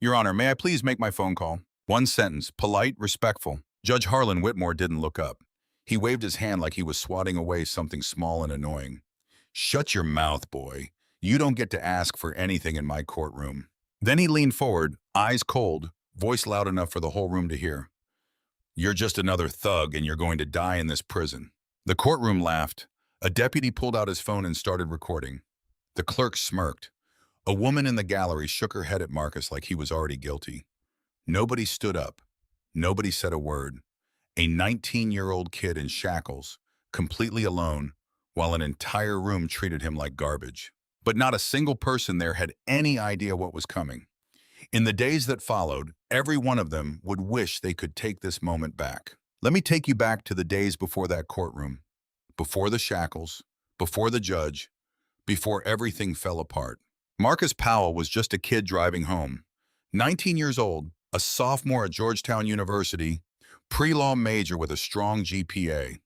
Your Honor, may I please make my phone call? One sentence, polite, respectful. Judge Harlan Whitmore didn't look up. He waved his hand like he was swatting away something small and annoying. Shut your mouth, boy. You don't get to ask for anything in my courtroom. Then he leaned forward, eyes cold, voice loud enough for the whole room to hear. You're just another thug and you're going to die in this prison. The courtroom laughed. A deputy pulled out his phone and started recording. The clerk smirked. A woman in the gallery shook her head at Marcus like he was already guilty. Nobody stood up. Nobody said a word. A 19-year-old kid in shackles, completely alone, while an entire room treated him like garbage. But not a single person there had any idea what was coming. In the days that followed, every one of them would wish they could take this moment back. Let me take you back to the days before that courtroom, before the shackles, before the judge, before everything fell apart. Marcus Powell was just a kid driving home. 19 years old, a sophomore at Georgetown University, pre-law major with a strong GPA.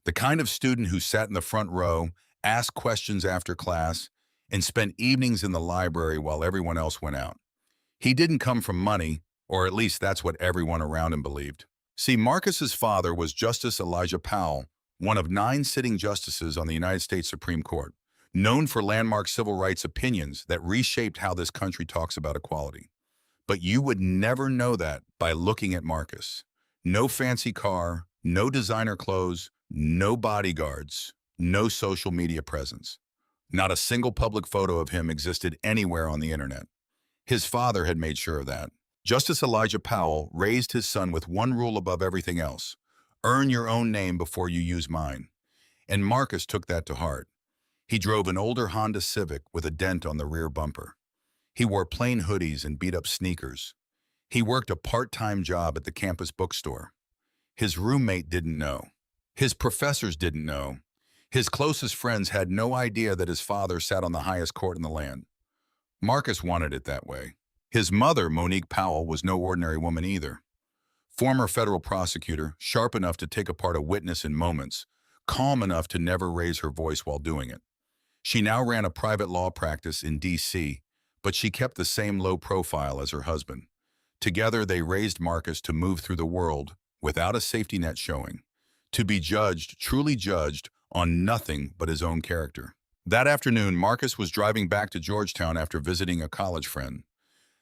The kind of student who sat in the front row, asked questions after class, and spent evenings in the library while everyone else went out. He didn't come from money, or at least that's what everyone around him believed. See, Marcus's father was Justice Elijah Powell, one of 9 sitting justices on the United States Supreme Court, known for landmark civil rights opinions that reshaped how this country talks about equality. But you would never know that by looking at Marcus. No fancy car, no designer clothes, no bodyguards, no social media presence. Not a single public photo of him existed anywhere on the internet. His father had made sure of that. Justice Elijah Powell raised his son with one rule above everything else: earn your own name before you use mine. And Marcus took that to heart. He drove an older Honda Civic with a dent on the rear bumper. He wore plain hoodies and beat-up sneakers. He worked a part-time job at the campus bookstore. His roommate didn't know. His professors didn't know. His closest friends had no idea that his father sat on the highest court in the land. Marcus wanted it that way. His mother, Monique Powell, was no ordinary woman either. Former federal prosecutor, sharp enough to take apart a witness in moments, calm enough to never raise her voice while doing it. She now ran a private law practice in D.C., but she kept the same low profile as her husband. Together, they raised Marcus to move through the world without a safety net showing, to be judged, truly judged, on nothing but his own character. That afternoon, Marcus was driving back to Georgetown after visiting a college friend.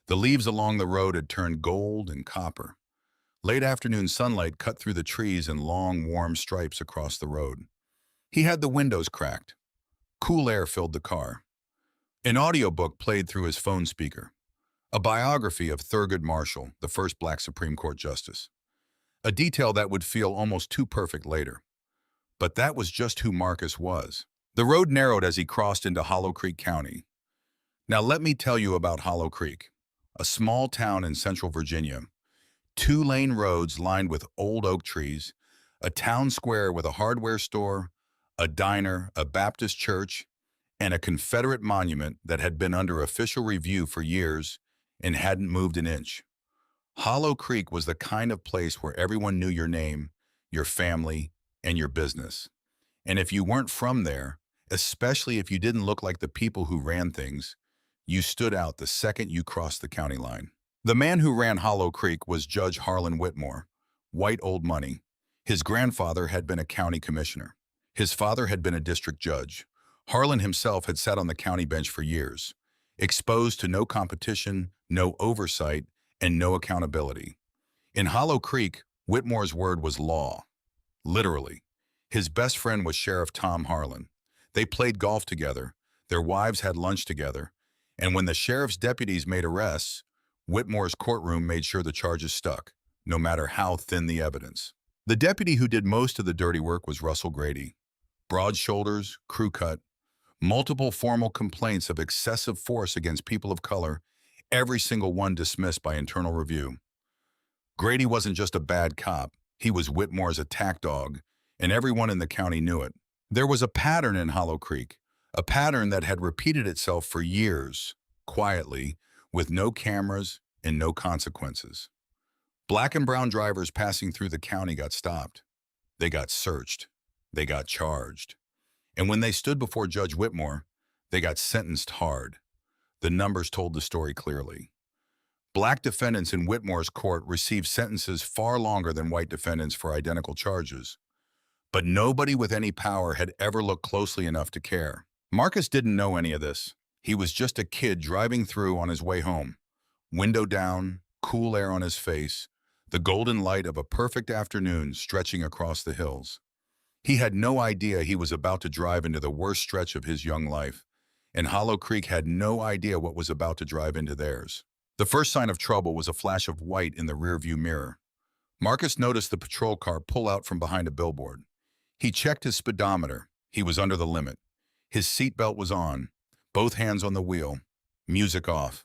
The leaves along the road had turned gold and copper. Late afternoon sunlight cut through the trees in long, warm stripes across the road. He had the windows cracked. Cool air filled the car. An audiobook played through his phone speaker. A biography of Thurgood Marshall, the first Black Supreme Court justice. A detail that would feel almost too perfect later. But that was just who Marcus was. The road narrowed as he crossed into Hollow Creek County. Now let me tell you about Hollow Creek, a small town in central Virginia. 2-lane roads lined with old oak trees, a town square with a hardware store, a diner, a Baptist church, and a Confederate monument that had been under official review for years and hadn't moved an inch. Hollow Creek was the kind of place where everyone knew your name, your family, and your business. And if you weren't from there, especially if you didn't look like the people who ran things, you stood out the second you crossed the county line. The man who ran Hollow Creek was Judge Harlan Whitmore, white old money. His grandfather had been a county commissioner. His father had been a district judge. Harlan himself had sat on the county bench for years, exposed to no competition, no oversight, and no accountability. In Hollow Creek, Whitmore's word was law. Literally. His best friend was Sheriff Tom Harlan. They played golf together, their wives had lunch together, and when the sheriff's deputies made arrests, Whitmore's courtroom made sure the charges stuck, no matter how thin the evidence. The deputy who did most of the dirty work was Russell Grady. Broad shoulders, crew cut, multiple formal complaints of excessive force against people of color, every single one dismissed by internal review. Grady wasn't just a bad cop, he was Whitmore's attack dog, and everyone in the county knew it. There was a pattern in Hollow Creek, a pattern that had repeated itself for years, quietly, with no cameras and no consequences. Black and brown drivers passing through the county got stopped. They got searched. They got charged. And when they stood before Judge Whitmore, they got sentenced hard. The numbers told the story clearly. Black defendants in Whitmore's court received sentences far longer than white defendants for identical charges. But nobody with any power had ever looked closely enough to care. Marcus didn't know any of this. He was just a kid driving through on his way home. Window down, cool air on his face, the golden light of a perfect afternoon stretching across the hills. He had no idea he was about to drive into the worst stretch of his young life, and Hollow Creek had no idea what was about to drive into theirs. The first sign of trouble was a flash of white in the rearview mirror. Marcus noticed the patrol car pull out from behind a billboard. He checked his speedometer. He was under the limit. His seatbelt was on, both hands on the wheel, music off.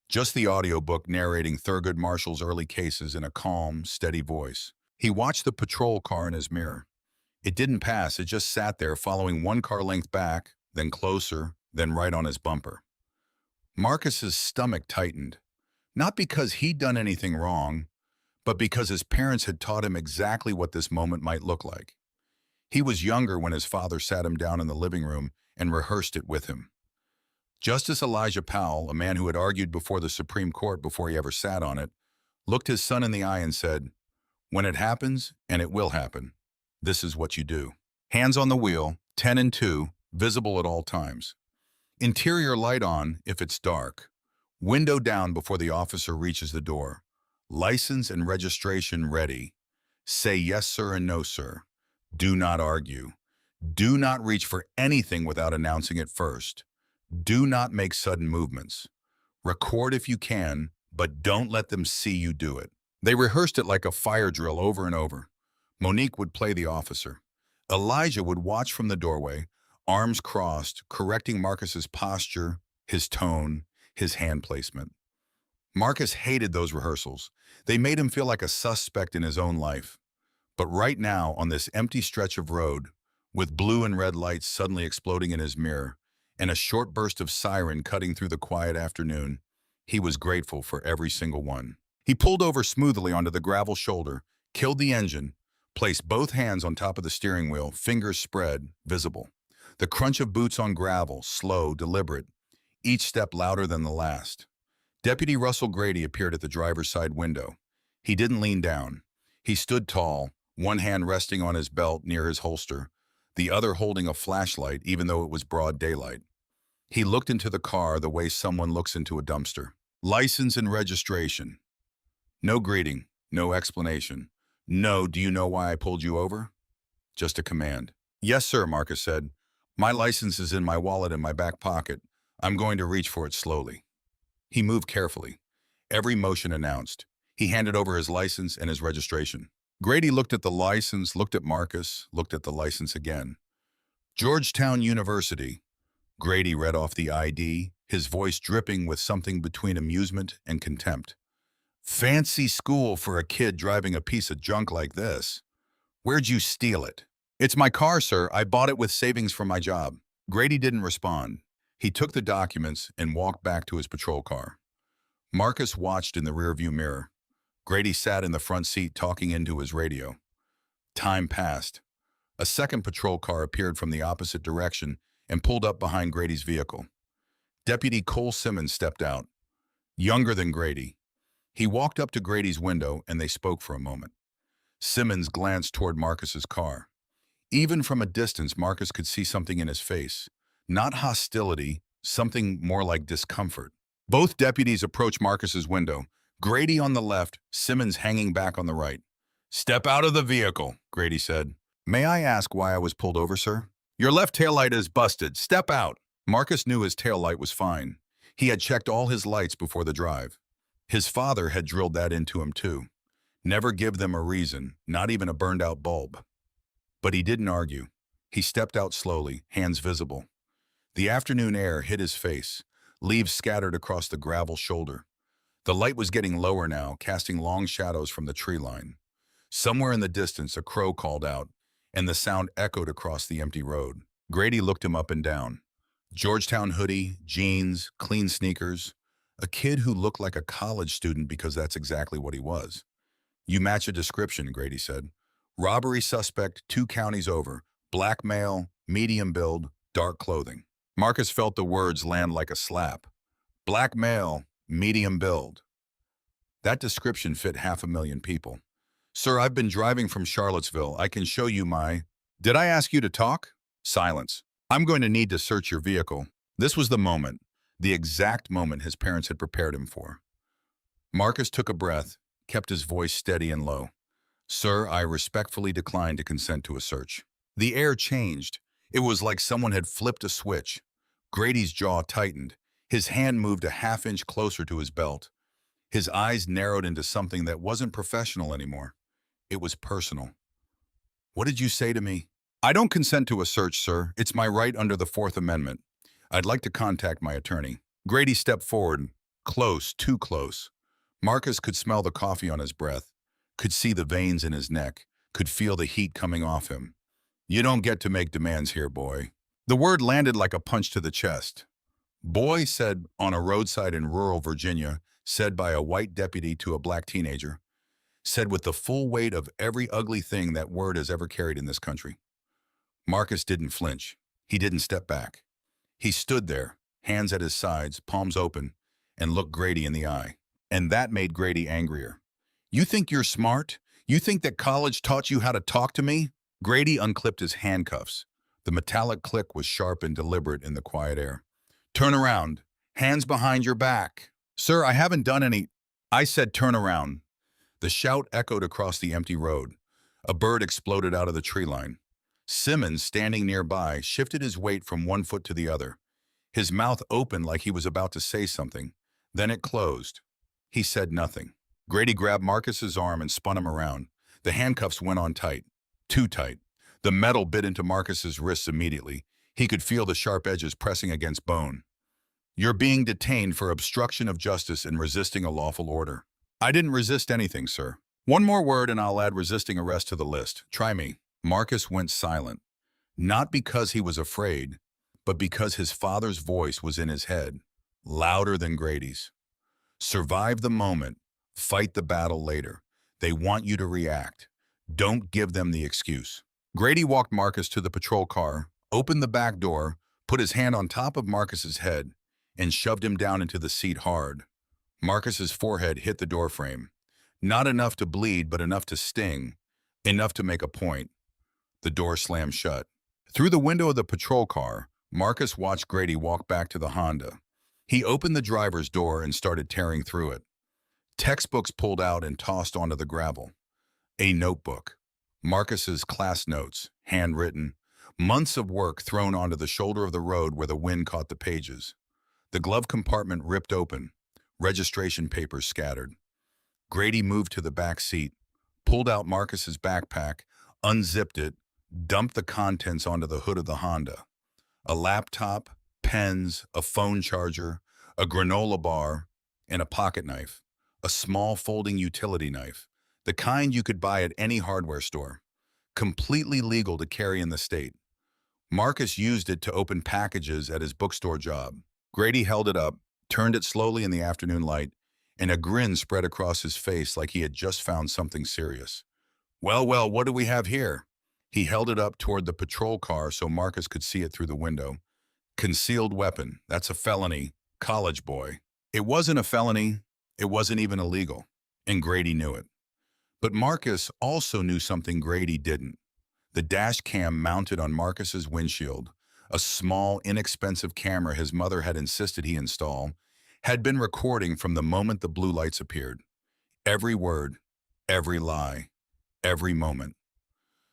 Just the audiobook narrating Thurgood Marshall's early cases in a calm, steady voice. He watched the patrol car in his mirror. It didn't pass, it just sat there following one car length back, then closer, then right on his bumper. Marcus's stomach tightened, not because he'd done anything wrong, but because his parents had taught him exactly what this moment might look like. He was younger when his father sat him down in the living room and rehearsed it with him. Justice Elijah Powell, a man who had argued before the Supreme Court before he ever sat on it, looked his son in the eye and said, "When it happens, and it will happen, this is what you do. Hands on the wheel, 10 and 2, visible at all times. Interior light on if it's dark. Window down before the officer reaches the door. License and registration ready. Say yes, sir, and no, sir. Do not argue. Do not reach for anything without announcing it first. Do not make sudden movements. Record if you can, but don't let them see you do it." They rehearsed it like a fire drill over and over. Monique would play the officer. Elijah would watch from the doorway, arms crossed, correcting Marcus's posture, his tone, his hand placement. Marcus hated those rehearsals. They made him feel like a suspect in his own life. But right now, on this empty stretch of road, with blue and red lights suddenly exploding in his mirror, and a short burst of siren cutting through the quiet afternoon, he was grateful for every single one. He pulled over smoothly onto the gravel shoulder, killed the engine, placed both hands on top of the steering wheel, fingers spread, visible. The crunch of boots on gravel, slow, deliberate, each step louder than the last. Deputy Russell Grady appeared at the driver's side window. He didn't lean down. He stood tall, one hand resting on his belt near his holster, the other holding a flashlight even though it was broad daylight. He looked into the car the way someone looks into a dumpster. License and registration. No greeting, no explanation. No, do you know why I pulled you over? Just a command. Yes, sir, Marcus said. My license is in my wallet in my back pocket. I'm going to reach for it slowly. He moved carefully. Every motion announced. He handed over his license and his registration. Grady looked at the license, looked at Marcus, looked at the license again. Georgetown University. Grady read off the ID, his voice dripping with something between amusement and contempt. Fancy school for a kid driving a piece of junk like this. Where'd you steal it? It's my car, sir. I bought it with savings from my job. Grady didn't respond. He took the documents and walked back to his patrol car. Marcus watched in the rearview mirror. Grady sat in the front seat talking into his radio. Time passed. A second patrol car appeared from the opposite direction and pulled up behind Grady's vehicle. Deputy Cole Simmons stepped out, younger than Grady. He walked up to Grady's window and they spoke for a moment. Simmons glanced toward Marcus's car. Even from a distance, Marcus could see something in his face. Not hostility, something more like discomfort. Both deputies approached Marcus's window. Grady on the left, Simmons hanging back on the right. Step out of the vehicle, Grady said. May I ask why I was pulled over, sir? Your left taillight is busted. Step out. Marcus knew his taillight was fine. He had checked all his lights before the drive. His father had drilled that into him too. Never give them a reason, not even a burned-out bulb. But he didn't argue. He stepped out slowly, hands visible. The afternoon air hit his face, leaves scattered across the gravel shoulder. The light was getting lower now, casting long shadows from the tree line. Somewhere in the distance, a crow called out, and the sound echoed across the empty road. Grady looked him up and down. Georgetown hoodie, jeans, clean sneakers. A kid who looked like a college student because that's exactly what he was. You match a description, Grady said. Robbery suspect 2 counties over. Black male, medium build, dark clothing. Marcus felt the words land like a slap. Black male, medium build. That description fit 500,000 people. Sir, I've been driving from Charlottesville. I can show you my... Did I ask you to talk? Silence. I'm going to need to search your vehicle. This was the moment, the exact moment his parents had prepared him for. Marcus took a breath, kept his voice steady and low. Sir, I respectfully decline to consent to a search. The air changed. It was like someone had flipped a switch. Grady's jaw tightened. His hand moved a half-inch closer to his belt. His eyes narrowed into something that wasn't professional anymore. It was personal. What did you say to me? I don't consent to a search, sir. It's my right under the Fourth Amendment. I'd like to contact my attorney. Grady stepped forward. Close, too close. Marcus could smell the coffee on his breath, could see the veins in his neck, could feel the heat coming off him. You don't get to make demands here, boy. The word landed like a punch to the chest. Boy, said on a roadside in rural Virginia, said by a white deputy to a black teenager, said with the full weight of every ugly thing that word has ever carried in this country. Marcus didn't flinch. He didn't step back. He stood there, hands at his sides, palms open, and looked Grady in the eye. And that made Grady angrier. You think you're smart? You think that college taught you how to talk to me? Grady unclipped his handcuffs. The metallic click was sharp and deliberate in the quiet air. Turn around. Hands behind your back. Sir, I haven't done any... I said turn around. The shout echoed across the empty road. A bird exploded out of the tree line. Simmons, standing nearby, shifted his weight from one foot to the other. His mouth opened like he was about to say something. Then it closed. He said nothing. Grady grabbed Marcus's arm and spun him around. The handcuffs went on tight. Too tight. The metal bit into Marcus's wrists immediately. He could feel the sharp edges pressing against bone. You're being detained for obstruction of justice and resisting a lawful order. I didn't resist anything, sir. One more word and I'll add resisting arrest to the list. Try me. Marcus went silent. Not because he was afraid, but because his father's voice was in his head, louder than Grady's. Survive the moment. Fight the battle later. They want you to react. Don't give them the excuse. Grady walked Marcus to the patrol car, opened the back door, put his hand on top of Marcus's head, and shoved him down into the seat hard. Marcus's forehead hit the doorframe. Not enough to bleed, but enough to sting, enough to make a point. The door slammed shut. Through the window of the patrol car, Marcus watched Grady walk back to the Honda. He opened the driver's door and started tearing through it. Textbooks pulled out and tossed onto the gravel. A notebook. Marcus's class notes, handwritten. Months of work thrown onto the shoulder of the road where the wind caught the pages. The glove compartment ripped open. Registration papers scattered. Grady moved to the back seat, pulled out Marcus's backpack, unzipped it, dumped the contents onto the hood of the Honda. A laptop, pens, a phone charger, a granola bar, and a pocket knife. A small folding utility knife, the kind you could buy at any hardware store. Completely legal to carry in the state. Marcus used it to open packages at his bookstore job. Grady held it up, turned it slowly in the afternoon light, and a grin spread across his face like he had just found something serious. Well, what do we have here? He held it up toward the patrol car so Marcus could see it through the window. Concealed weapon. That's a felony. College boy. It wasn't a felony. It wasn't even illegal. And Grady knew it. But Marcus also knew something Grady didn't. The dash cam mounted on Marcus's windshield, a small, inexpensive camera his mother had insisted he install, had been recording from the moment the blue lights appeared. Every word, every lie, every moment.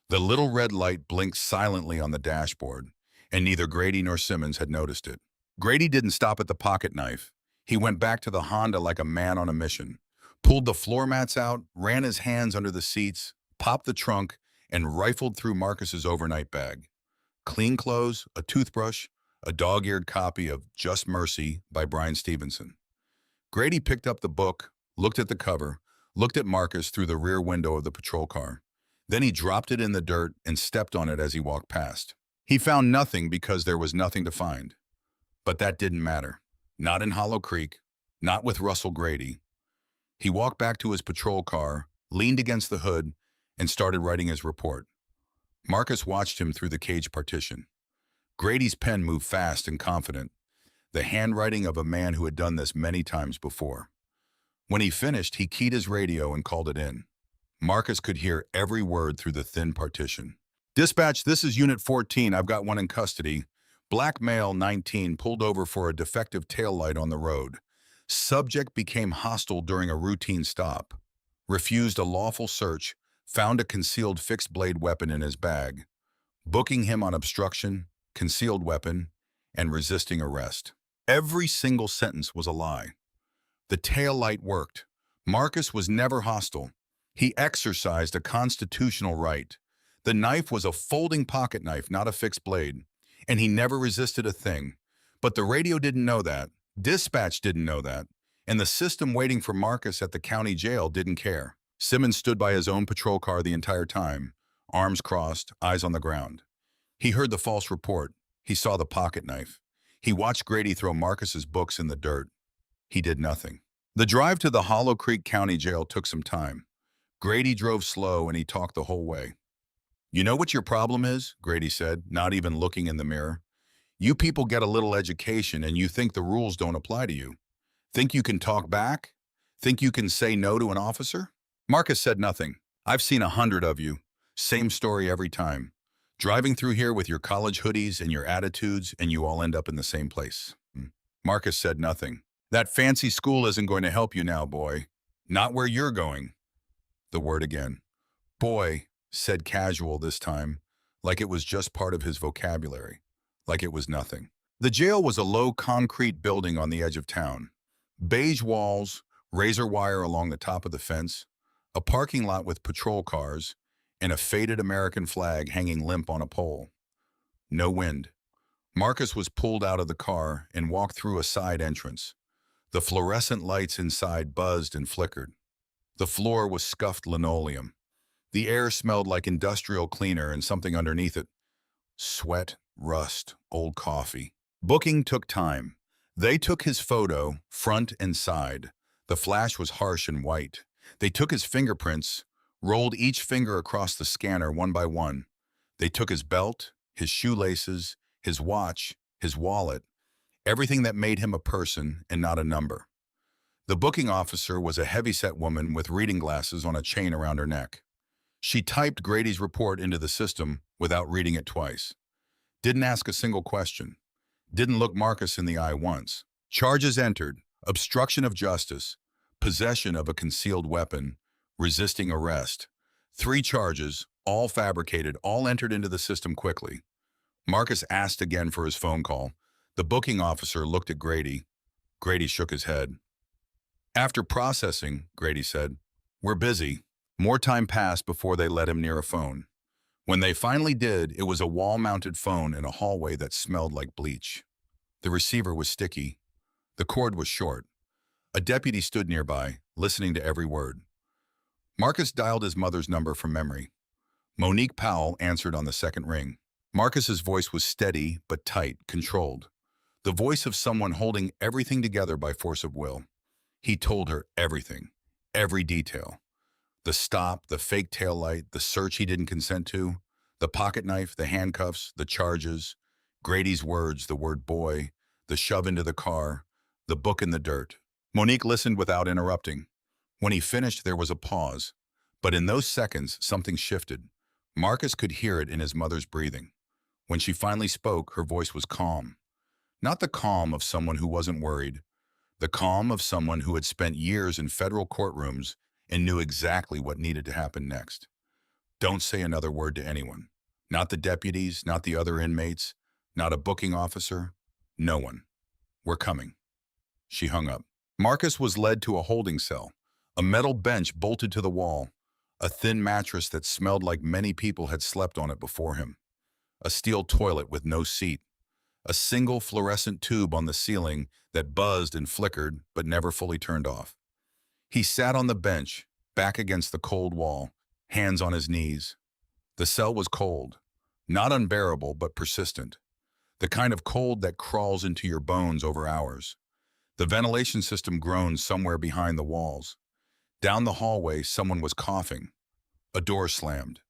The little red light blinked silently on the dashboard, and neither Grady nor Simmons had noticed it. Grady didn't stop at the pocket knife. He went back to the Honda like a man on a mission, pulled the floor mats out, ran his hands under the seats, popped the trunk, and rifled through Marcus's overnight bag. Clean clothes, a toothbrush, a dog-eared copy of Just Mercy by Brian Stevenson. Grady picked up the book, looked at the cover, looked at Marcus through the rear window of the patrol car. Then he dropped it in the dirt and stepped on it as he walked past. He found nothing because there was nothing to find. But that didn't matter. Not in Hollow Creek, not with Russell Grady. He walked back to his patrol car, leaned against the hood, and started writing his report. Marcus watched him through the cage partition. Grady's pen moved fast and confident, the handwriting of a man who had done this many times before. When he finished, he keyed his radio and called it in. Marcus could hear every word through the thin partition. "Dispatch, this is Unit 14. I've got one in custody. Black male, 19, pulled over for a defective taillight on the road. Subject became hostile during a routine stop. Refused a lawful search, found a concealed fixed-blade weapon in his bag. Booking him on obstruction, concealed weapon, and resisting arrest." Every single sentence was a lie. The taillight worked. Marcus was never hostile. He exercised a constitutional right. The knife was a folding pocket knife, not a fixed blade, and he never resisted a thing. But the radio didn't know that. Dispatch didn't know that. And the system waiting for Marcus at the county jail didn't care. Simmons stood by his own patrol car the entire time, arms crossed, eyes on the ground. He heard the false report. He saw the pocket knife. He watched Grady throw Marcus's books in the dirt. He did nothing. The drive to the Hollow Creek County Jail took some time. Grady drove slow and he talked the whole way. "You know what your problem is?" Grady said, not even looking in the mirror. "You people get a little education and you think the rules don't apply to you. Think you can talk back? Think you can say no to an officer?" Marcus said nothing. "I've seen 100 of you. Same story every time. Driving through here with your college hoodies and your attitudes, and you all end up in the same place." Marcus said nothing. "That fancy school isn't going to help you now, boy. Not where you're going." The word again. "Boy," said casual this time, like it was just part of his vocabulary, like it was nothing. The jail was a low concrete building on the edge of town. Beige walls, razor wire along the top of the fence, a parking lot with patrol cars, and a faded American flag hanging limp on a pole. No wind. Marcus was pulled out of the car and walked through a side entrance. The fluorescent lights inside buzzed and flickered. The floor was scuffed linoleum. The air smelled like industrial cleaner and something underneath it. Sweat, rust, old coffee. Booking took time. They took his photo, front and side. The flash was harsh and white. They took his fingerprints, rolled each finger across the scanner one by one. They took his belt, his shoelaces, his watch, his wallet, everything that made him a person and not a number. The booking officer was a heavyset woman with reading glasses on a chain around her neck. She typed Grady's report into the system without reading it twice. Didn't ask a single question. Didn't look Marcus in the eye once. Charges entered: obstruction of justice, possession of a concealed weapon, resisting arrest. 3 charges, all fabricated, all entered into the system quickly. Marcus asked again for his phone call. The booking officer looked at Grady. Grady shook his head. "After processing," Grady said, "we're busy." More time passed before they let him near a phone. When they finally did, it was a wall-mounted phone in a hallway that smelled like bleach. The receiver was sticky. The cord was short. A deputy stood nearby, listening to every word. Marcus dialed his mother's number from memory. Monique Powell answered on the second ring. Marcus's voice was steady but tight, controlled. The voice of someone holding everything together by force of will. He told her everything, every detail. The stop, the fake taillight, the search he didn't consent to, the pocket knife, the handcuffs, the charges, Grady's words, the word boy, the shove into the car, the book in the dirt. Monique listened without interrupting. When he finished, there was a pause. But in those seconds, something shifted. Marcus could hear it in his mother's breathing. When she finally spoke, her voice was calm. Not the calm of someone who wasn't worried. The calm of someone who had spent years in federal courtrooms and knew exactly what needed to happen next. "Don't say another word to anyone. Not the deputies, not the other inmates, not a booking officer. No one. We're coming." She hung up. Marcus was led to a holding cell, a metal bench bolted to the wall, a thin mattress that smelled like many people had slept on it before him, a steel toilet with no seat, a single fluorescent tube on the ceiling that buzzed and flickered but never fully turned off. He sat on the bench, back against the cold wall, hands on his knees. The cell was cold, not unbearable but persistent, the kind of cold that crawls into your bones over hours. The ventilation system groaned somewhere behind the walls. Down the hallway, someone was coughing. A door slammed.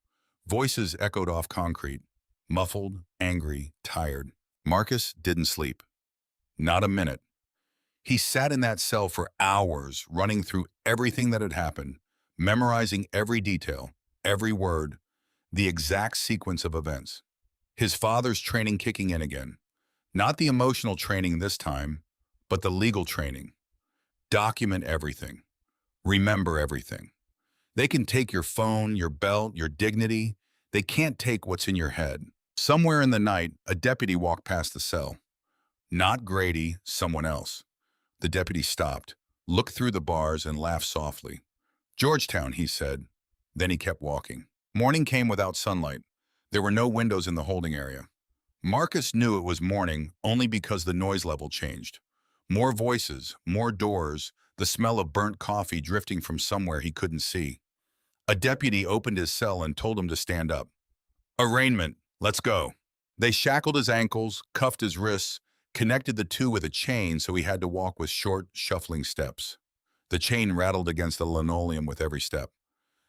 Voices echoed off concrete, muffled, angry, tired. Marcus didn't sleep. Not a minute. He sat in that cell for hours, running through everything that had happened, memorizing every detail, every word, the exact sequence of events. His father's training kicking in again. Not the emotional training this time, but the legal training. Document everything. Remember everything. They can take your phone, your belt, your dignity. They can't take what's in your head. Somewhere in the night, a deputy walked past the cell. Not Grady, someone else. The deputy stopped, looked through the bars, and laughed softly. Georgetown, he said. Then he kept walking. Morning came without sunlight. There were no windows in the holding area. Marcus knew it was morning only because the noise level changed. More voices, more doors, the smell of burnt coffee drifting from somewhere he couldn't see. A deputy opened his cell and told him to stand up. Arraignment, let's go. They shackled his ankles, cuffed his wrists, connected the two with a chain so he had to walk with short, shuffling steps. The chain rattled against the linoleum with every step.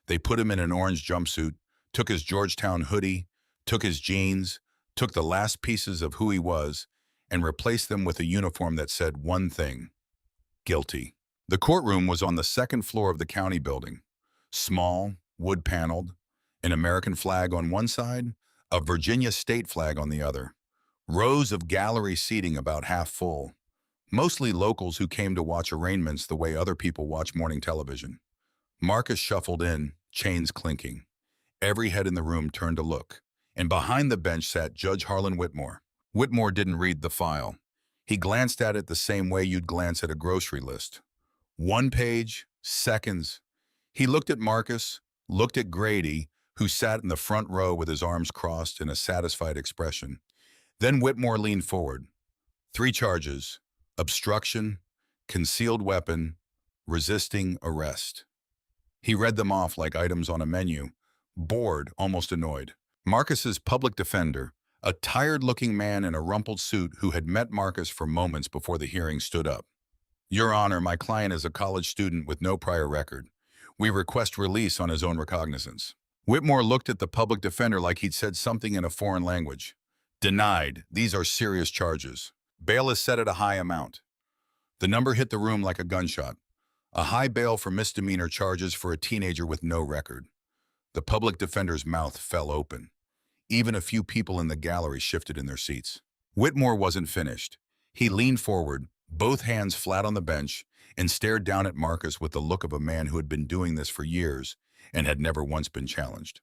They put him in an orange jumpsuit, took his Georgetown hoodie, took his jeans, took the last pieces of who he was, and replaced them with a uniform that said one thing: guilty. The courtroom was on the second floor of the county building. Small, wood-paneled, an American flag on one side, a Virginia state flag on the other. Rows of gallery seating about half full. Mostly locals who came to watch arraignments the way other people watch morning television. Marcus shuffled in, chains clinking. Every head in the room turned to look, and behind the bench sat Judge Harlan Whitmore. Whitmore didn't read the file. He glanced at it the same way you'd glance at a grocery list. One page, seconds. He looked at Marcus, looked at Grady, who sat in the front row with his arms crossed in a satisfied expression. Then Whitmore leaned forward. 3 charges: obstruction, concealed weapon, resisting arrest. He read them off like items on a menu, bored, almost annoyed. Marcus's public defender, a tired-looking man in a rumpled suit who had met Marcus for moments before the hearing, stood up. Your Honor, my client is a college student with no prior record. We request release on his own recognizance. Whitmore looked at the public defender like he'd said something in a foreign language. Denied. These are serious charges. Bail is set at a high amount. The number hit the room like a gunshot. A high bail for misdemeanor charges for a teenager with no record. The public defender's mouth fell open. Even a few people in the gallery shifted in their seats. Whitmore wasn't finished. He leaned forward, both hands flat on the bench, and stared down at Marcus with the look of a man who had been doing this for years and had never once been challenged.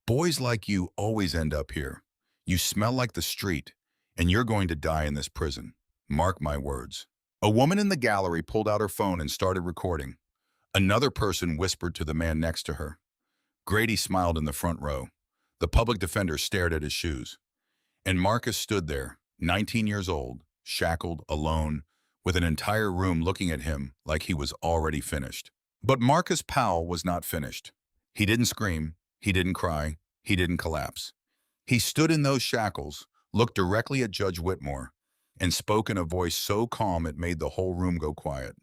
Boys like you always end up here. You smell like the street, and you're going to die in this prison. Mark my words. A woman in the gallery pulled out her phone and started recording. Another person whispered to the man next to her. Grady smiled in the front row. The public defender stared at his shoes. And Marcus stood there, 19 years old, shackled, alone, with an entire room looking at him like he was already finished. But Marcus Powell was not finished. He didn't scream, he didn't cry, he didn't collapse. He stood in those shackles, looked directly at Judge Whitmore, and spoke in a voice so calm it made the whole room go quiet.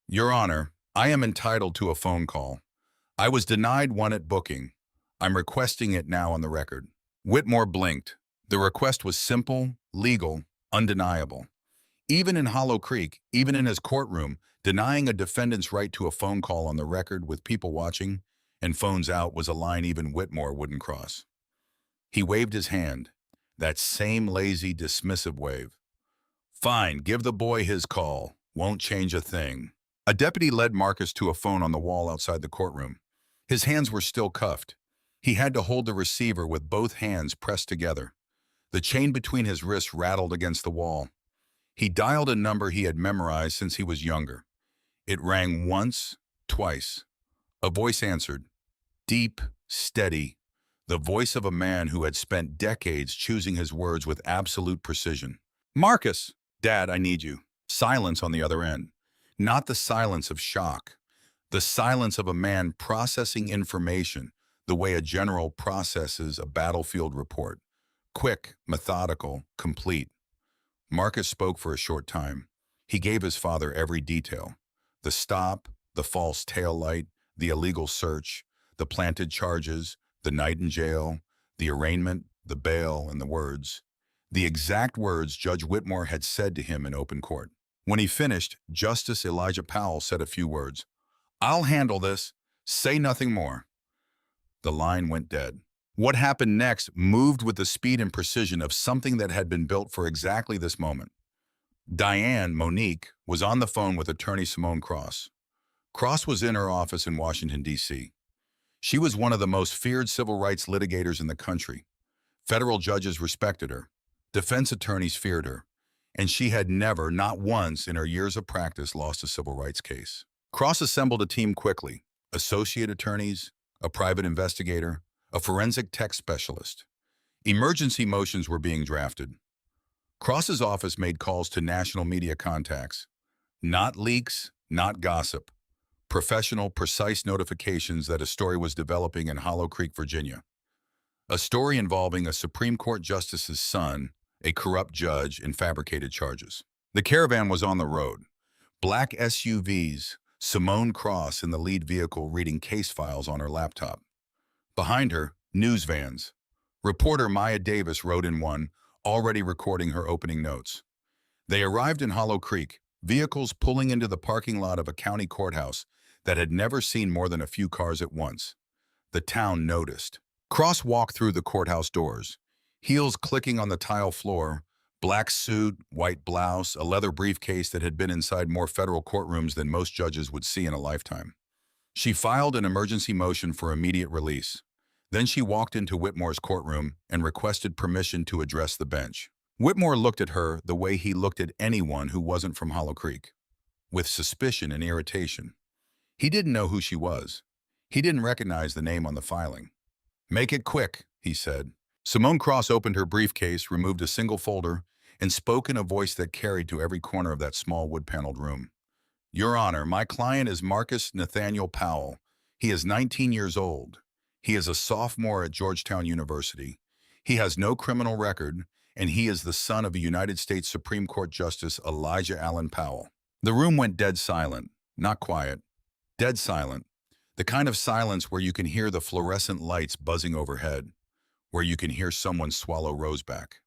Your Honor, I am entitled to a phone call. I was denied one at booking. I'm requesting it now on the record. Whitmore blinked. The request was simple, legal, undeniable. Even in Hollow Creek, even in his courtroom, denying a defendant's right to a phone call on the record with people watching and phones out was a line even Whitmore wouldn't cross. He waved his hand, that same lazy, dismissive wave. Fine, give the boy his call. Won't change a thing. A deputy led Marcus to a phone on the wall outside the courtroom. His hands were still cuffed. He had to hold the receiver with both hands pressed together. The chain between his wrists rattled against the wall. He dialed a number he had memorized since he was younger. It rang once, twice. A voice answered. Deep, steady. The voice of a man who had spent decades choosing his words with absolute precision. Marcus! Dad, I need you. Silence on the other end. Not the silence of shock. The silence of a man processing information the way a general processes a battlefield report. Quick, methodical, complete. Marcus spoke for a short time. He gave his father every detail. The stop, the false tail light, the illegal search, the planted charges, the night in jail, the arraignment, the bail, and the words. The exact words Judge Whitmore had said to him in open court. When he finished, Justice Elijah Powell said a few words. "I'll handle this. Say nothing more." The line went dead. What happened next moved with the speed and precision of something that had been built for exactly this moment. Diane, Monique, was on the phone with attorney Simone Cross. Cross was in her office in Washington, D.C. She was one of the most feared civil rights litigators in the country. Federal judges respected her. Defense attorneys feared her. And she had never, not once in her years of practice, lost a civil rights case. Cross assembled a team quickly: associate attorneys, a private investigator, a forensic tech specialist. Emergency motions were being drafted. Cross's office made calls to national media contacts. Not leaks, not gossip. Professional, precise notifications that a story was developing in Hollow Creek, Virginia. A story involving a Supreme Court justice's son, a corrupt judge, and fabricated charges. The caravan was on the road. Black SUVs, Simone Cross in the lead vehicle reading case files on her laptop. Behind her, news vans. Reporter Maya Davis rode in one, already recording her opening notes. They arrived in Hollow Creek, vehicles pulling into the parking lot of a county courthouse that had never seen more than a few cars at once. The town noticed. Cross walked through the courthouse doors, heels clicking on the tile floor, black suit, white blouse, a leather briefcase that had been inside more federal courtrooms than most judges would see in a lifetime. She filed an emergency motion for immediate release. Then she walked into Whitmore's courtroom and requested permission to address the bench. Whitmore looked at her the way he looked at anyone who wasn't from Hollow Creek, with suspicion and irritation. He didn't know who she was. He didn't recognize the name on the filing. "Make it quick," he said. Simone Cross opened her briefcase, removed a single folder, and spoke in a voice that carried to every corner of that small wood-paneled room. "Your Honor, my client is Marcus Nathaniel Powell. He is 19 years old. He is a sophomore at Georgetown University. He has no criminal record, and he is the son of a United States Supreme Court Justice Elijah Allen Powell." The room went dead silent, not quiet, dead silent. The kind of silence where you can hear the fluorescent lights buzzing overhead, where you can hear someone swallow roseback.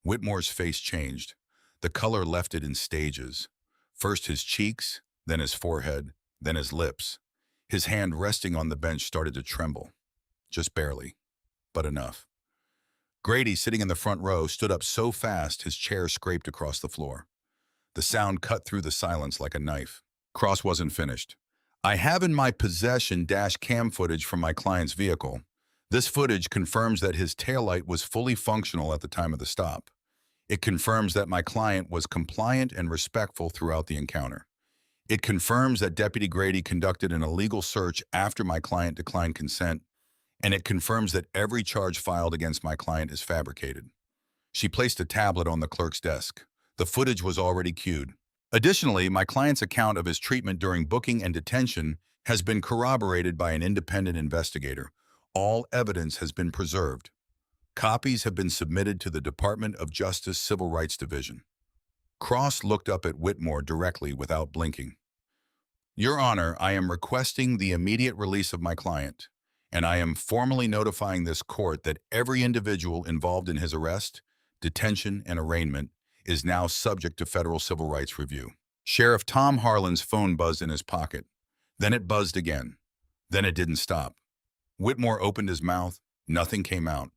Whitmore's face changed. The color left it in stages. First his cheeks, then his forehead, then his lips. His hand resting on the bench started to tremble. Just barely, but enough. Grady, sitting in the front row, stood up so fast his chair scraped across the floor. The sound cut through the silence like a knife. Cross wasn't finished. "I have in my possession dash cam footage from my client's vehicle. This footage confirms that his taillight was fully functional at the time of the stop. It confirms that my client was compliant and respectful throughout the encounter. It confirms that Deputy Grady conducted an illegal search after my client declined consent, and it confirms that every charge filed against my client is fabricated." She placed a tablet on the clerk's desk. The footage was already cued. "Additionally, my client's account of his treatment during booking and detention has been corroborated by an independent investigator. All evidence has been preserved. Copies have been submitted to the Department of Justice Civil Rights Division." Cross looked up at Whitmore directly without blinking. "Your Honor, I am requesting the immediate release of my client, and I am formally notifying this court that every individual involved in his arrest, detention, and arraignment is now subject to federal civil rights review." Sheriff Tom Harlan's phone buzzed in his pocket. Then it buzzed again. Then it didn't stop. Whitmore opened his mouth. Nothing came out.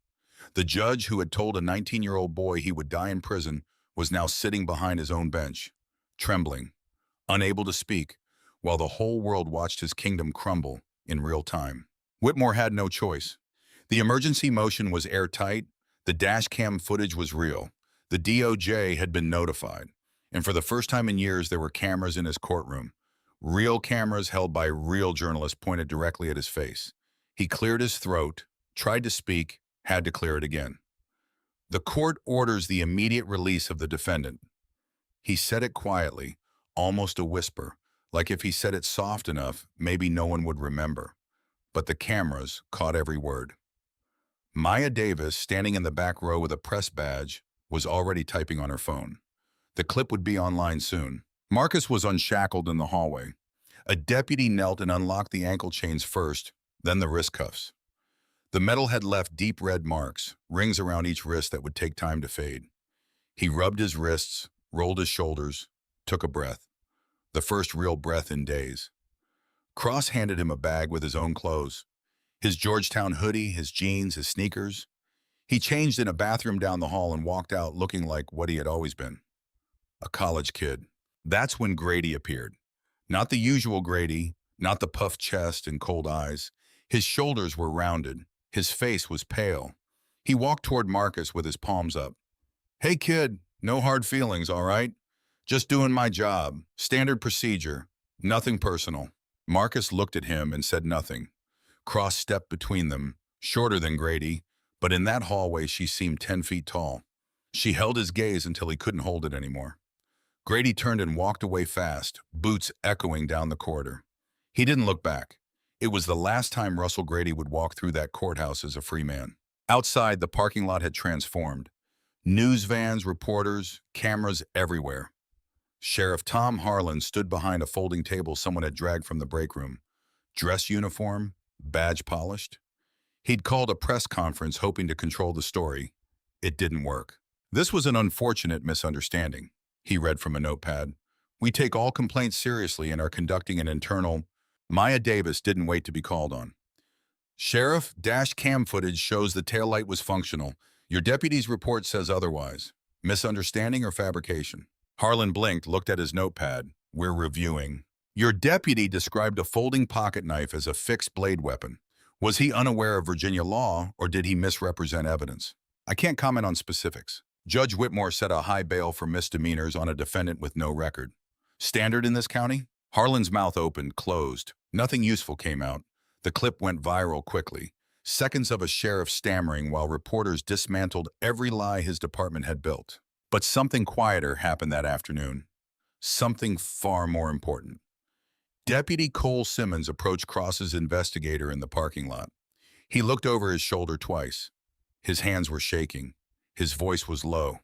The judge who had told a 19-year-old boy he would die in prison was now sitting behind his own bench, trembling, unable to speak, while the whole world watched his kingdom crumble in real time. Whitmore had no choice. The emergency motion was airtight. The dash cam footage was real. The DOJ had been notified, and for the first time in years there were cameras in his courtroom. Real cameras held by real journalists pointed directly at his face. He cleared his throat, tried to speak, had to clear it again. "The court orders the immediate release of the defendant." He said it quietly, almost a whisper, like if he said it soft enough, maybe no one would remember. But the cameras caught every word. Maya Davis, standing in the back row with a press badge, was already typing on her phone. The clip would be online soon. Marcus was unshackled in the hallway. A deputy knelt and unlocked the ankle chains first, then the wrist cuffs. The metal had left deep red marks, rings around each wrist that would take time to fade. He rubbed his wrists, rolled his shoulders, took a breath, the first real breath in days. Cross handed him a bag with his own clothes, his Georgetown hoodie, his jeans, his sneakers. He changed in a bathroom down the hall and walked out looking like what he had always been, a college kid. That's when Grady appeared. Not the usual Grady, not the puffed chest and cold eyes. His shoulders were rounded. His face was pale. He walked toward Marcus with his palms up. "Hey kid, no hard feelings, all right? Just doing my job. Standard procedure. Nothing personal." Marcus looked at him and said nothing. Cross stepped between them, shorter than Grady, but in that hallway she seemed 10 feet tall. She held his gaze until he couldn't hold it anymore. Grady turned and walked away fast, boots echoing down the corridor. He didn't look back. It was the last time Russell Grady would walk through that courthouse as a free man. Outside, the parking lot had transformed. News vans, reporters, cameras everywhere. Sheriff Tom Harlan stood behind a folding table someone had dragged from the break room. Dress uniform, badge polished. He'd called a press conference hoping to control the story. It didn't work. "This was an unfortunate misunderstanding," he read from a notepad. "We take all complaints seriously and are conducting an internal—" Maya Davis didn't wait to be called on. "Sheriff, dash cam footage shows the taillight was functional. Your deputy's report says otherwise. Misunderstanding or fabrication?" Harlan blinked, looked at his notepad. "We're reviewing." "Your deputy described a folding pocket knife as a fixed blade weapon. Was he unaware of Virginia law, or did he misrepresent evidence?" "I can't comment on specifics. Judge Whitmore set a high bail for misdemeanors on a defendant with no record. Standard in this county?" Harlan's mouth opened, closed. Nothing useful came out. The clip went viral quickly. Seconds of a sheriff stammering while reporters dismantled every lie his department had built. But something quieter happened that afternoon. Something far more important. Deputy Cole Simmons approached Cross's investigator in the parking lot. He looked over his shoulder twice. His hands were shaking. His voice was low.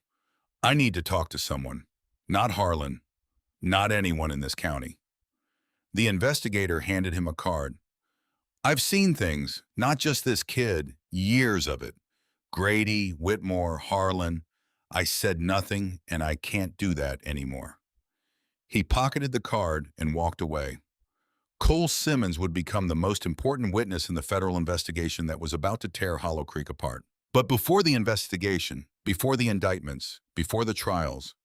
"I need to talk to someone. Not Harlan. Not anyone in this county." The investigator handed him a card. "I've seen things, not just this kid, years of it. Grady, Whitmore, Harlan. I said nothing, and I can't do that anymore." He pocketed the card and walked away. Cole Simmons would become the most important witness in the federal investigation that was about to tear Hollow Creek apart. But before the investigation, before the indictments, before the trials,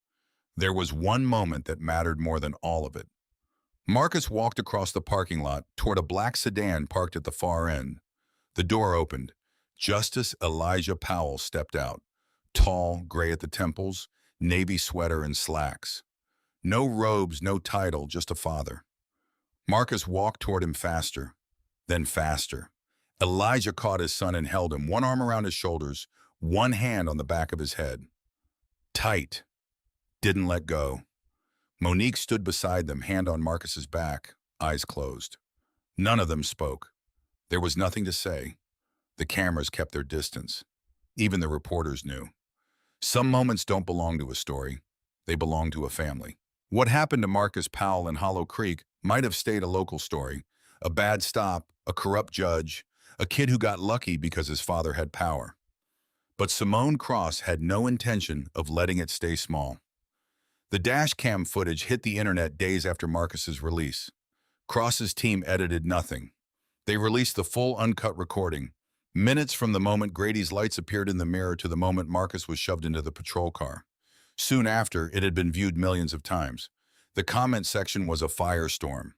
there was one moment that mattered more than all of it. Marcus walked across the parking lot toward a black sedan parked at the far end. The door opened. Justice Elijah Powell stepped out, tall, gray at the temples, navy sweater and slacks. No robes, no title, just a father. Marcus walked toward him faster, then faster. Elijah caught his son and held him, one arm around his shoulders, one hand on the back of his head. Tight. Didn't let go. Monique stood beside them, hand on Marcus's back, eyes closed. None of them spoke. There was nothing to say. The cameras kept their distance. Even the reporters knew. Some moments don't belong to a story. They belong to a family. What happened to Marcus Powell in Hollow Creek might have stayed a local story. A bad stop, a corrupt judge, a kid who got lucky because his father had power. But Simone Cross had no intention of letting it stay small. The dash cam footage hit the internet days after Marcus's release. Cross's team edited nothing. They released the full uncut recording, minutes from the moment Grady's lights appeared in the mirror to the moment Marcus was shoved into the patrol car. Soon after, it had been viewed millions of times. The comment section was a firestorm.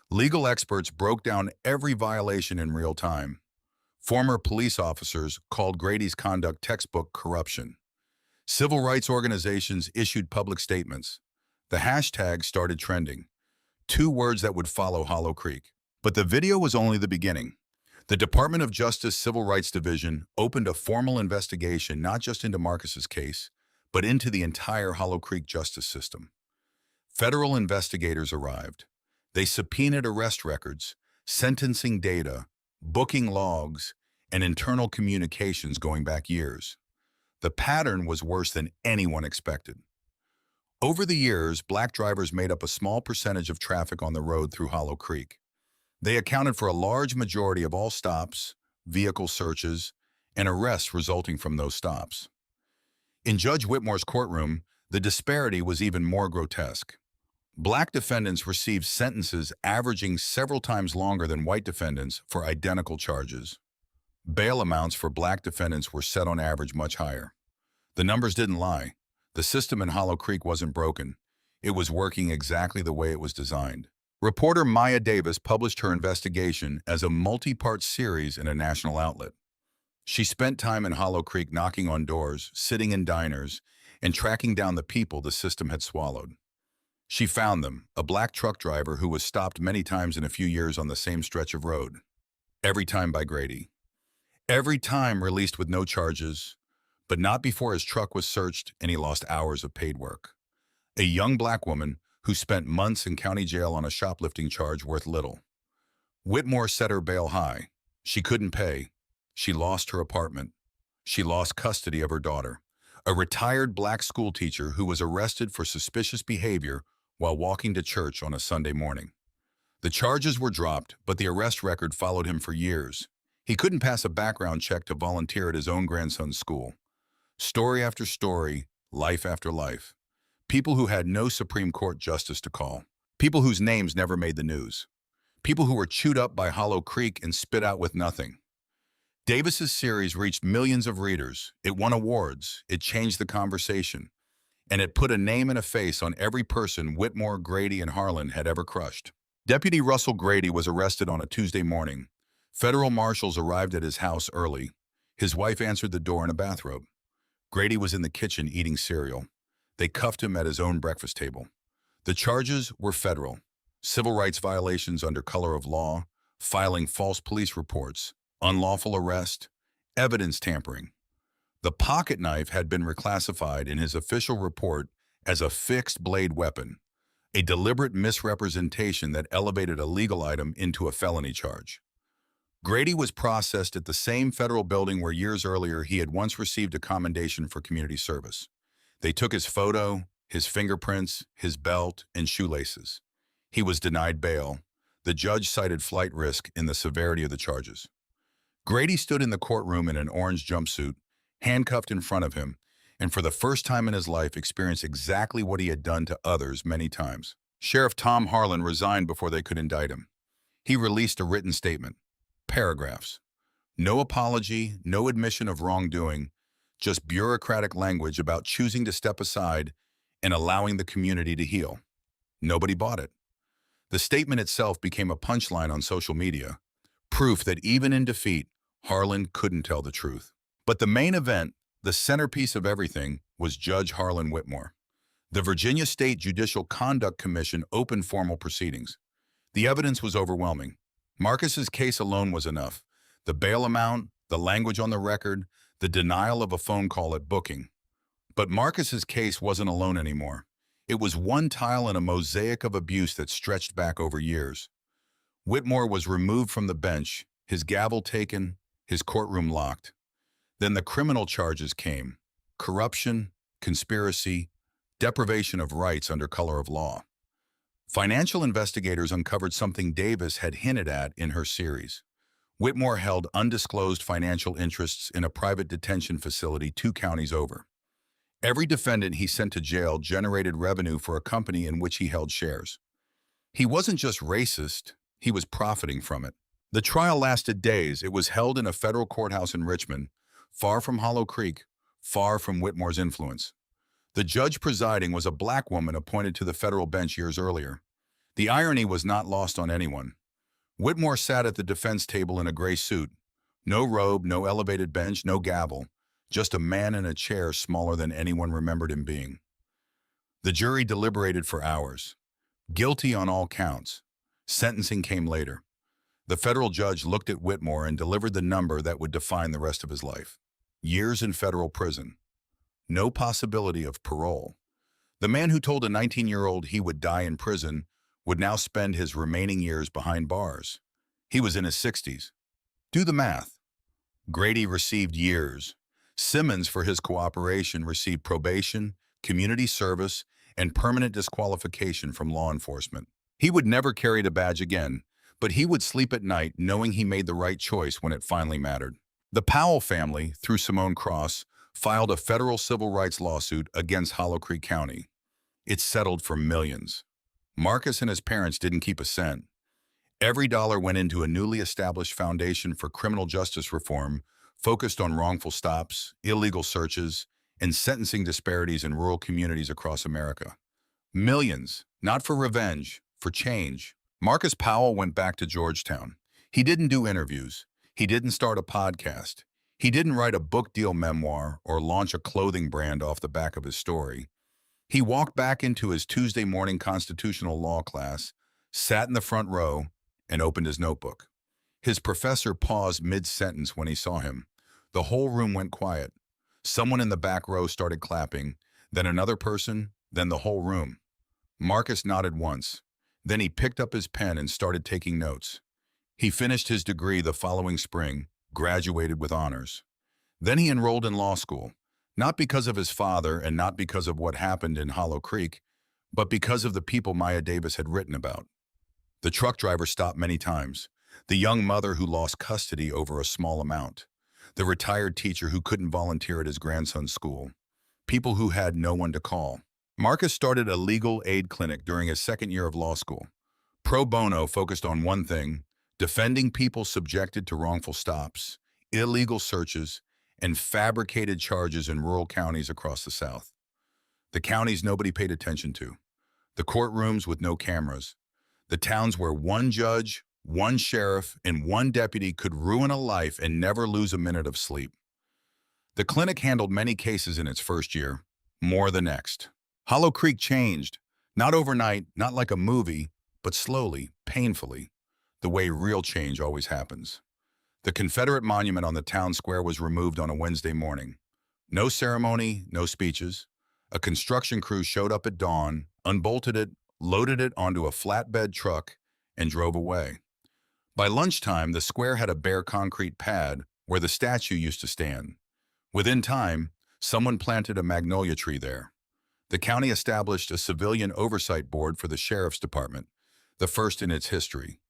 Legal experts broke down every violation in real time. Former police officers called Grady's conduct textbook corruption. Civil rights organizations issued public statements. The hashtag started trending. 2 words that would follow Hollow Creek. But the video was only the beginning. The Department of Justice Civil Rights Division opened a formal investigation not just into Marcus's case, but into the entire Hollow Creek justice system. Federal investigators arrived. They subpoenaed arrest records, sentencing data, booking logs, and internal communications going back years. The pattern was worse than anyone expected. Over the years, black drivers made up a small percentage of traffic on the road through Hollow Creek. They accounted for a large majority of all stops, vehicle searches, and arrests resulting from those stops. In Judge Whitmore's courtroom, the disparity was even more grotesque. Black defendants received sentences averaging several times longer than white defendants for identical charges. Bail amounts for black defendants were set on average much higher. The numbers didn't lie. The system in Hollow Creek wasn't broken. It was working exactly the way it was designed. Reporter Maya Davis published her investigation as a multi-part series in a national outlet. She spent time in Hollow Creek knocking on doors, sitting in diners, and tracking down the people the system had swallowed. She found them, a black truck driver who was stopped many times in a few years on the same stretch of road. Every time by Grady. Every time released with no charges, but not before his truck was searched and he lost hours of paid work. A young black woman who spent months in county jail on a shoplifting charge worth little. Whitmore set her bail high. She couldn't pay. She lost her apartment. She lost custody of her daughter, a retired black school teacher who was arrested for suspicious behavior while walking to church on a Sunday morning. The charges were dropped, but the arrest record followed him for years. He couldn't pass a background check to volunteer at his own grandson's school. Story after story, life after life. People who had no Supreme Court justice to call. People whose names never made the news. People who were chewed up by Hollow Creek and spit out with nothing. Davis's series reached millions of readers. It won awards. It changed the conversation. And it put a name and a face on every person Whitmore, Grady, and Harlan had ever crushed. Deputy Russell Grady was arrested on a Tuesday morning. Federal marshals arrived at his house early. His wife answered the door in a bathrobe. Grady was in the kitchen eating cereal. They cuffed him at his own breakfast table. The charges were federal. Civil rights violations under color of law, filing false police reports, unlawful arrest, evidence tampering. The pocket knife had been reclassified in his official report as a fixed-blade weapon, a deliberate misrepresentation that elevated a legal item into a felony charge. Grady was processed at the same federal building where years earlier he had once received a commendation for community service. They took his photo, his fingerprints, his belt, and shoelaces. He was denied bail. The judge cited flight risk in the severity of the charges. Grady stood in the courtroom in an orange jumpsuit, handcuffed in front of him, and for the first time in his life experienced exactly what he had done to others many times. Sheriff Tom Harlan resigned before they could indict him. He released a written statement. Paragraphs. No apology, no admission of wrongdoing, just bureaucratic language about choosing to step aside and allowing the community to heal. Nobody bought it. The statement itself became a punchline on social media, proof that even in defeat, Harlan couldn't tell the truth. But the main event, the centerpiece of everything, was Judge Harlan Whitmore. The Virginia State Judicial Conduct Commission opened formal proceedings. The evidence was overwhelming. Marcus's case alone was enough. The bail amount, the language on the record, the denial of a phone call at booking. But Marcus's case wasn't alone anymore. It was one tile in a mosaic of abuse that stretched back over years. Whitmore was removed from the bench, his gavel taken, his courtroom locked. Then the criminal charges came: corruption, conspiracy, deprivation of rights under color of law. Financial investigators uncovered something Davis had hinted at in her series. Whitmore held undisclosed financial interests in a private detention facility 2 counties over. Every defendant he sent to jail generated revenue for a company in which he held shares. He wasn't just racist, he was profiting from it. The trial lasted days. It was held in a federal courthouse in Richmond, far from Hollow Creek, far from Whitmore's influence. The judge presiding was a black woman appointed to the federal bench years earlier. The irony was not lost on anyone. Whitmore sat at the defense table in a gray suit. No robe, no elevated bench, no gavel. Just a man in a chair smaller than anyone remembered him being. The jury deliberated for hours. Guilty on all counts. Sentencing came later. The federal judge looked at Whitmore and delivered the number that would define the rest of his life. Years in federal prison. No possibility of parole. The man who told a 19-year-old he would die in prison would now spend his remaining years behind bars. He was in his 60s. Do the math. Grady received years. Simmons, for his cooperation, received probation, community service, and permanent disqualification from law enforcement. He would never carry the badge again, but he would sleep at night knowing he made the right choice when it finally mattered. The Powell family, through Simone Cross, filed a federal civil rights lawsuit against Hollow Creek County. It settled for millions. Marcus and his parents didn't keep a cent. Every dollar went into a newly established foundation for criminal justice reform focused on wrongful stops, illegal searches, and sentencing disparities in rural communities across America. Millions, not for revenge, for change. Marcus Powell went back to Georgetown. He didn't do interviews. He didn't start a podcast. He didn't write a book deal memoir or launch a clothing brand off the back of his story. He walked back into his Tuesday morning constitutional law class, sat in the front row, and opened his notebook. His professor paused mid-sentence when he saw him. The whole room went quiet. Someone in the back row started clapping, then another person, then the whole room. Marcus nodded once. Then he picked up his pen and started taking notes. He finished his degree the following spring, graduated with honors. Then he enrolled in law school, not because of his father and not because of what happened in Hollow Creek, but because of the people Maya Davis had written about. The truck driver stopped many times, the young mother who lost custody over a small amount, the retired teacher who couldn't volunteer at his grandson's school, people who had no one to call. Marcus started a legal aid clinic during his second year of law school. Pro bono focused on one thing: defending people subjected to wrongful stops, illegal searches, and fabricated charges in rural counties across the South. The counties nobody paid attention to, the courtrooms with no cameras, the towns where one judge, one sheriff, and one deputy could ruin a life and never lose a minute of sleep. The clinic handled many cases in its first year, more the next. Hollow Creek changed, not overnight, not like a movie, but slowly, painfully, the way real change always happens. The Confederate monument on the town square was removed on a Wednesday morning. No ceremony, no speeches. A construction crew showed up at dawn, unbolted it, loaded it onto a flatbed truck, and drove away. By lunchtime, the square had a bare concrete pad where the statue used to stand. Within time, someone planted a magnolia tree there. The county established a civilian oversight board for the sheriff's department, the first in its history.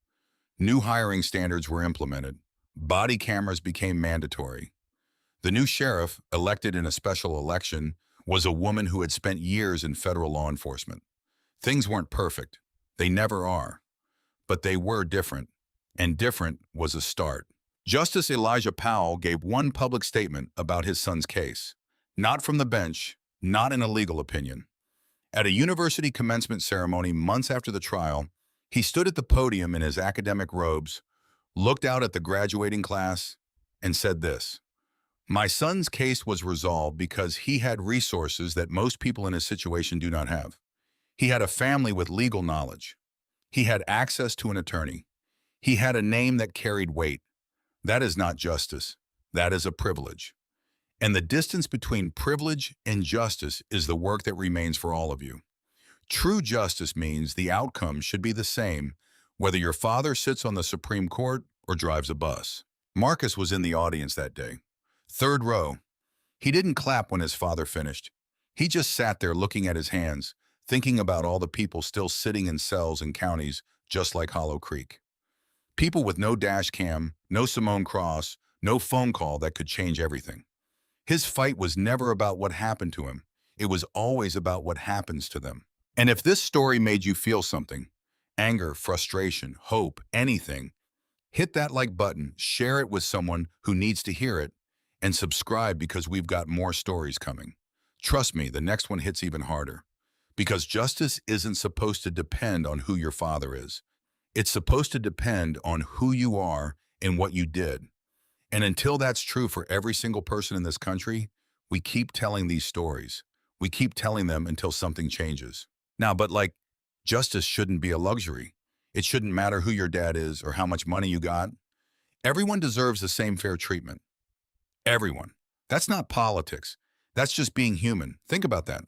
New hiring standards were implemented. Body cameras became mandatory. The new sheriff, elected in a special election, was a woman who had spent years in federal law enforcement. Things weren't perfect. They never are. But they were different, and different was a start. Justice Elijah Powell gave one public statement about his son's case, not from the bench, not in a legal opinion. At a university commencement ceremony months after the trial, he stood at the podium in his academic robes, looked out at the graduating class, and said this: "My son's case was resolved because he had resources that most people in his situation do not have. He had a family with legal knowledge. He had access to an attorney. He had a name that carried weight. That is not justice. That is a privilege. And the distance between privilege and justice is the work that remains for all of you. True justice means the outcome should be the same, whether your father sits on the Supreme Court or drives a bus." Marcus was in the audience that day. Third row. He didn't clap when his father finished. He just sat there looking at his hands, thinking about all the people still sitting in cells in counties just like Hollow Creek. People with no dash cam, no Simone Cross, no phone call that could change everything. His fight was never about what happened to him. It was always about what happens to them. And if this story made you feel something, anger, frustration, hope, anything, hit that like button, share it with someone who needs to hear it, and subscribe because we've got more stories coming. Trust me, the next one hits even harder. Because justice isn't supposed to depend on who your father is. It's supposed to depend on who you are and what you did. And until that's true for every single person in this country, we keep telling these stories. We keep telling them until something changes. Now, but like, justice shouldn't be a luxury. It shouldn't matter who your dad is or how much money you got. Everyone deserves the same fair treatment. Everyone. That's not politics. That's just being human. Think about that.